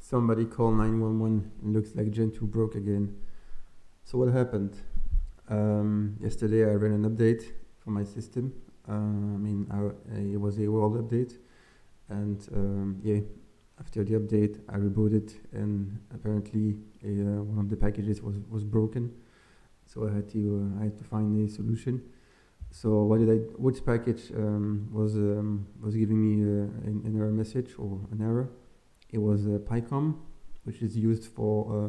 somebody call 911. It looks like Gentoo broke again. So what happened? Yesterday I ran an update for my system. It was a world update, and yeah, after the update I rebooted, and apparently one of the packages was broken. So I had to find a solution. So which package was giving me an error message or an error? It was PyCom, which is used for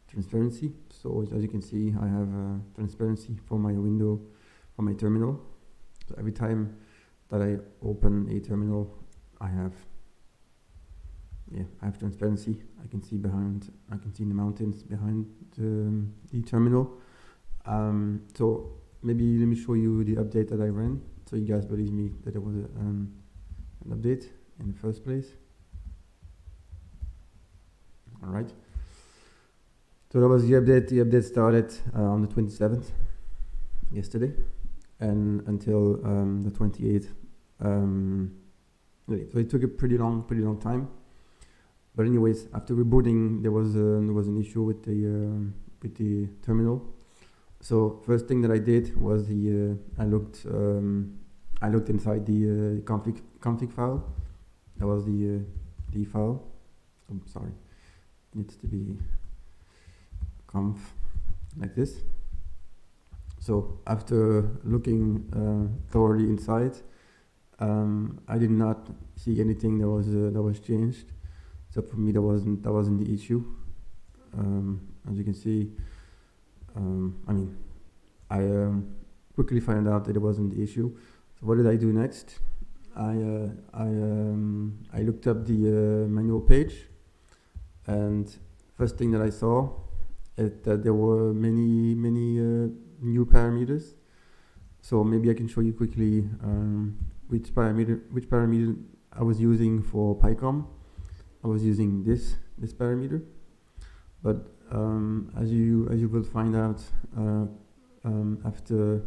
transparency. So as you can see, I have transparency for my window, for my terminal. So every time that I open a terminal, I have transparency. I can see the mountains behind the terminal. So maybe let me show you the update that I ran, so you guys believe me that there was an update in the first place. All right. So that was the update. The update started on the 27th, yesterday, and until the 28th. So it took a pretty long time. But anyways, after rebooting, there was an issue with the terminal. So first thing that I did was I looked inside the config file. That was the file. I'm sorry, it needs to be conf like this. So after looking thoroughly inside, I did not see anything that was changed. So for me, that wasn't the issue. As you can see, I quickly found out that it wasn't the issue. So what did I do next? I looked up the manual page, and first thing that I saw is that there were many new parameters. So maybe I can show you quickly which parameter I was using for PyCom. I was using this parameter, but as you will find out after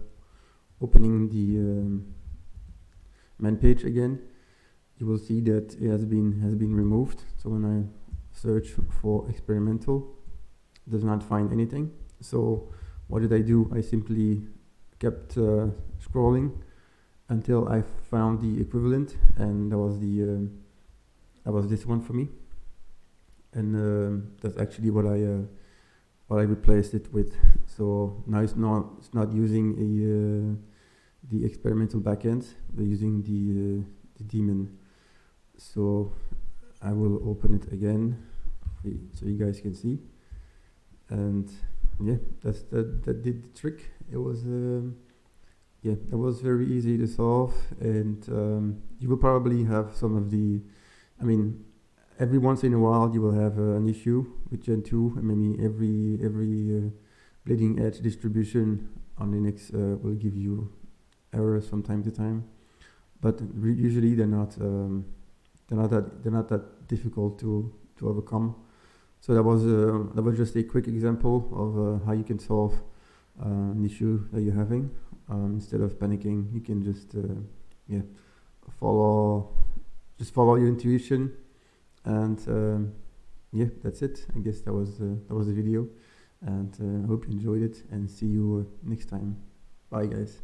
opening the man page again, you will see that it has been removed. So when I search for experimental, it does not find anything. So what did I do? I simply kept scrolling until I found the equivalent, and that was this one for me. And that's actually what I replaced it with. So now it's not using the experimental backend. We're using the daemon. So I will open it again so you guys can see. And yeah, that did the trick. It was that was very easy to solve, and you will probably have some of the, every once in a while you will have an issue with Gentoo, and maybe every bleeding edge distribution on Linux will give you errors from time to time, but usually they're not that difficult to overcome. So that was just a quick example of how you can solve an issue that you're having. Instead of panicking, you can just follow your intuition, and that's it. I guess that was the video, and I hope you enjoyed it, and see you next time. Bye guys.